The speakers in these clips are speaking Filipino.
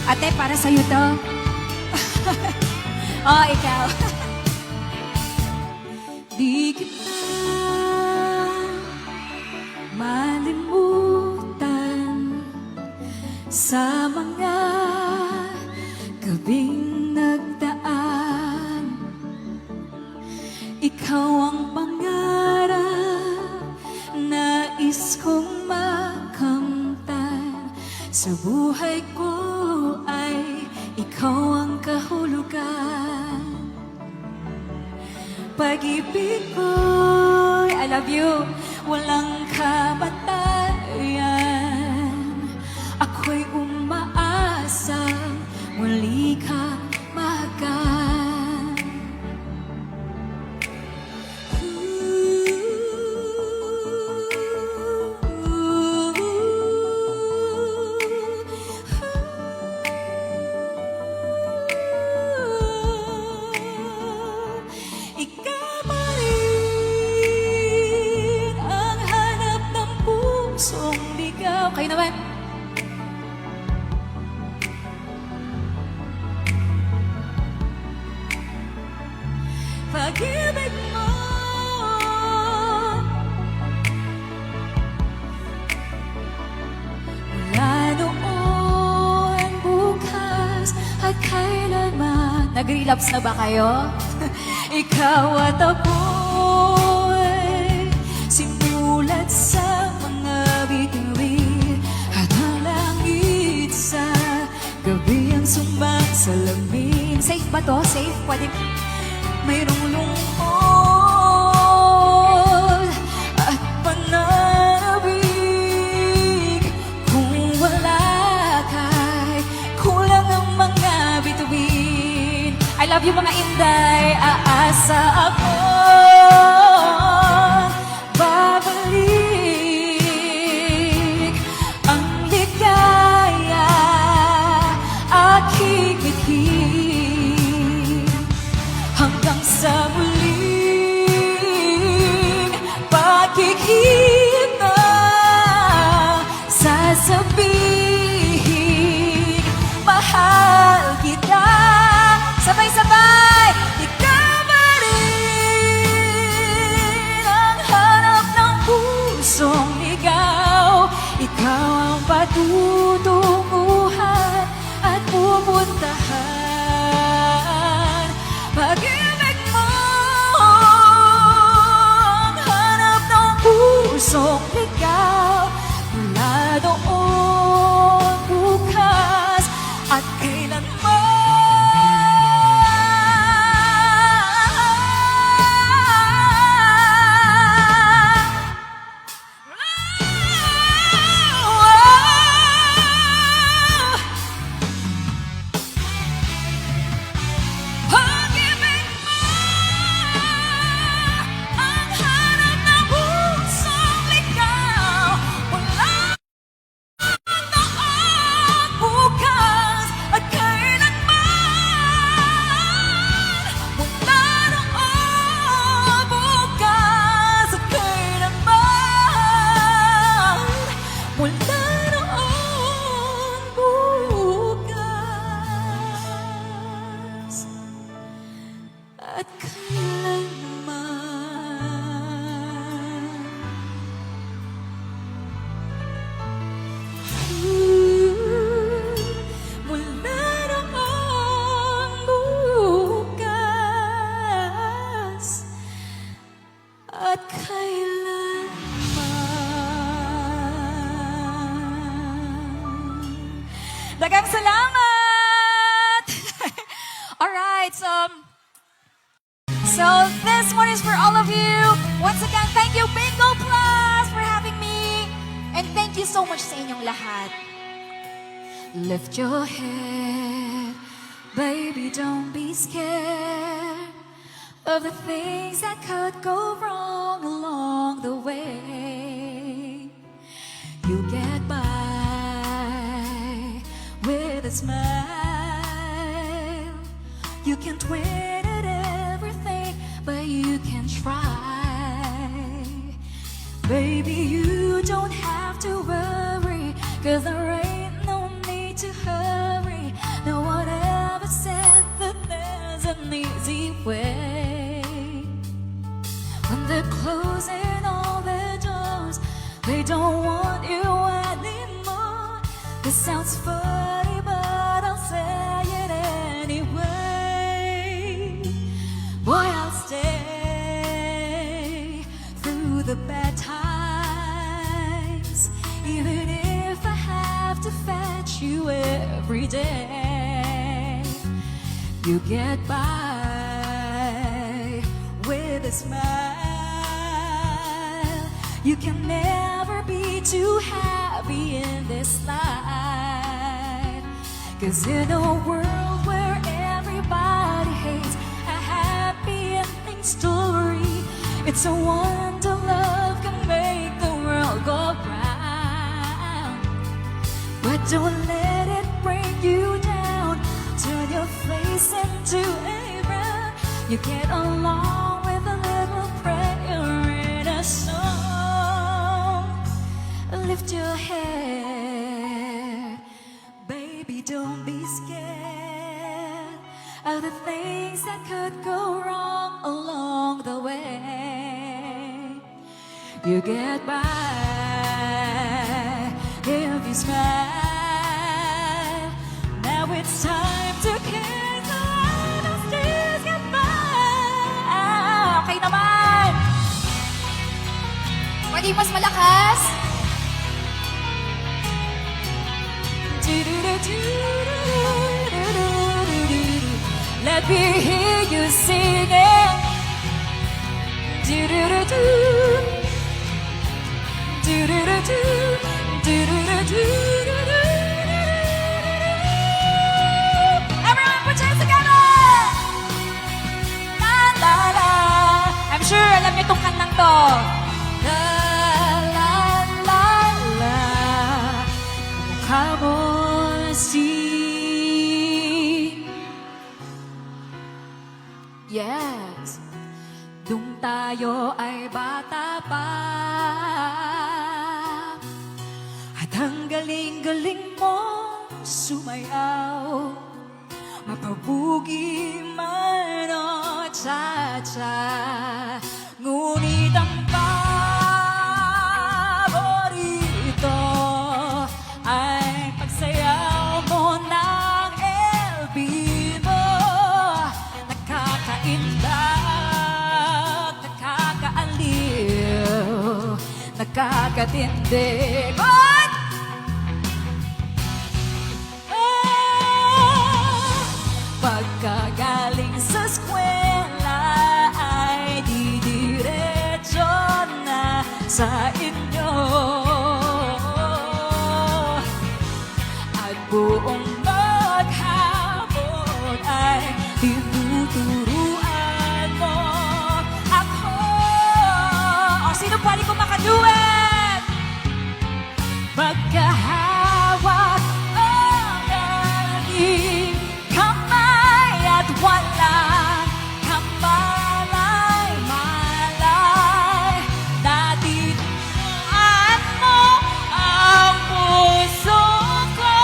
Ate, para sa'yo to. Oh, ikaw. Di kita malimutan sa mga gabing nagdaan. Ikaw ang pangarap, nais kong makamtan. Sa buhay ko ay ikaw ang kahulugan. Pag-ibig ko'y, I love you, walang kamatayan. Ako'y umaasa, muli kang magan. Ikaw pa rin ang hanap ng pusong ligaw. Kayo naman. Pag-ibig mo mula noon, bukas at kailanman. Nag-relapse na ba kayo? Ikaw at ako'y simulat sa mga bituin at ang langit sa gabi ang sumasalamin. Safe ba to? Safe? Pwede mayroong lungkot at panabig. Kung wala ka'y kulang ang mga bituin. I love you mga Inday. Aasa ako babalik ang ligaya aking mithin hanggang sa muling pagkikita. Sasabihin mahal kita. Sabay-sabay, ikaw pa rin ang hanap ng pusong ligaw. Ikaw ang patutunguhan at pupuntahan. Pag-ibig mo ang hanap ng pusong ligaw. Mula doon, bukas at kailanman. At kailanman mula noong bukas at kailanman. Daghang salamat! Alright, so this one is for all of you. Once again, thank you Bingo Plus for having me. And thank you so much sa inyong lahat. Lift your head, baby, don't be scared of the things that could go wrong along the way. You get by with a smile. You can't win at everything, but you can try. Baby, you don't have to worry, 'cause there ain't no need to hurry. every day. You get by with a smile. You can never be too happy in this life. 'Cause in a world where everybody hates a happy ending story, it's a wonder love can make the world go round. But don't let it bring you down. Turn your face into a frown. You get along with a little prayer in a song. Lift your head, baby, don't be scared of the things that could go wrong along the way. You get by if you smile. Now it's time to kiss the light of tears goodbye. Okay naman. Pwede mas malakas. Let me hear you singing. Do-do-do-do. Do-do-do-do. Do-do-do-do. Everyone put your hands together! La la la. I'm sure alam niyo tong kantang to. La la la la. Kamukha mo si... Yes, nung tayo ay bata pa, at ang galing-galing mo sumayaw, mapabugi man o cha-cha. Ngunit ang paborito ay pagsayaw mo ng El Vivo. Nakakaindak, nakakaaliw, nakakatindig. What? Pagkagaling sa eskwela ay didiretso na sa inyo. At buong maghapon ay tinuturuan mo ako. O, sino pwede ko makaduet? Magkahawak ang ating kamay at walang kamalay-malay. Natituan mo ang puso ko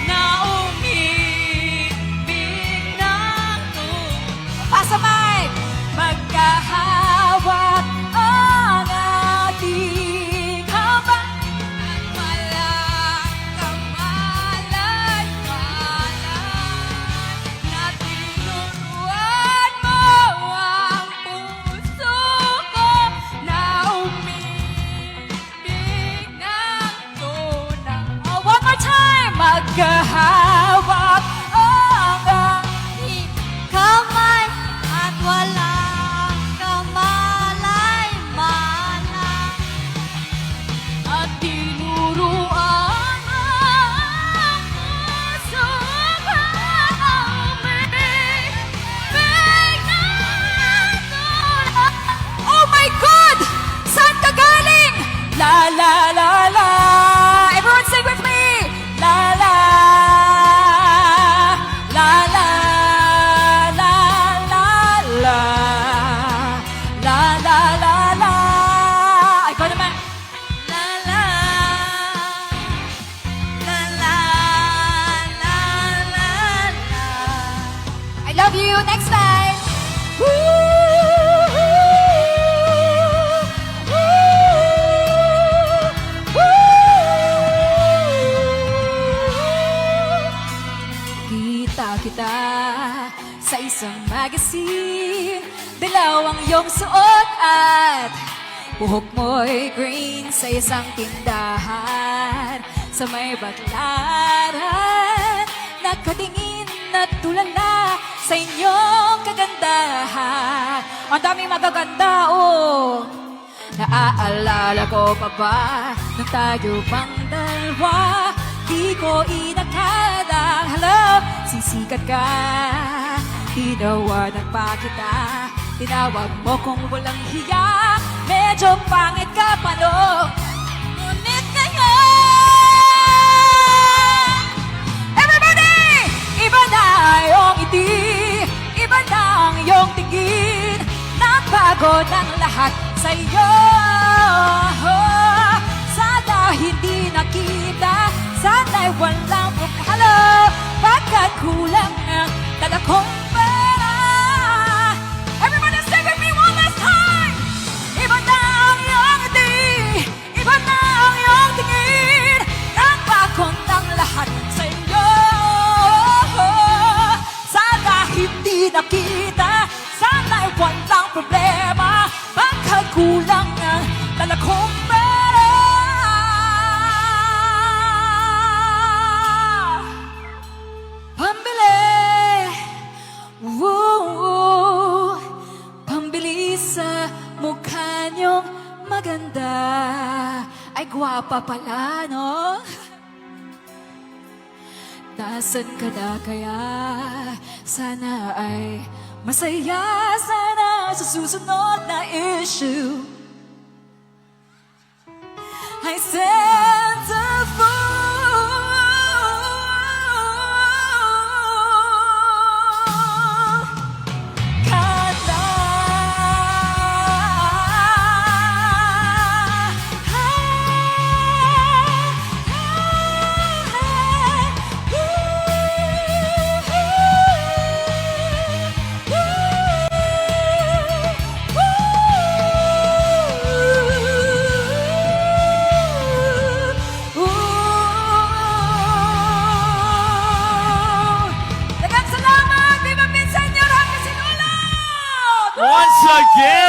na umibig ng pasamay. Magkahawak ang ating kamay at walang kamalay-malay. Natinuruan mo ang puso ko na umibig ng tunay. Oh, one more time! Magkahawak ang ating kamay at walang kamalay-malay. At tinuruan ang puso ko na umibig ng tunay. Oh my God! Saan ka galing? La la la la. Everyone sing with me. La la la la la la la la la la la. Ikaw naman. La la la la la la la. I love you. Next time. Kita sa isang magazine, dilaw ang iyong suot at buhok mo'y green sa isang tindahan sa may Baclaran. nakatingin at tulala sa inyong kagandahan. Ang daming magaganda, oh. Naaalala ko pa ba nung tayo pang dalawa? Di ko inakala, hello, sisikat ka. Tinawanan pa kita, tinawag mo kung walang hiya. Medyo pangit ka pa, no? Ngunit ngayon, everybody! Iba na yung ngiti, iba na ang iyong tingin. Nagbago ng lahat sa iyo. Sana hindi nakita, sana'y walang pagkahalo, pagkat kulang ang dala kong pera. Everybody sing with me one last time! Iba na ang iyong ngiti, iba na ang iyong tingin. Nagbago ng lahat sa iyo. Sana hindi nakita, sana'y walang problema, pagkat kulang ang dala kong pera. Pambili, woo, pambili sa mukha niyong maganda. Ay, gwapa pala, no? Nasaan ka na kaya? Sana ay masaya, sana sa susunod na issue I send a fool ka na. Once again!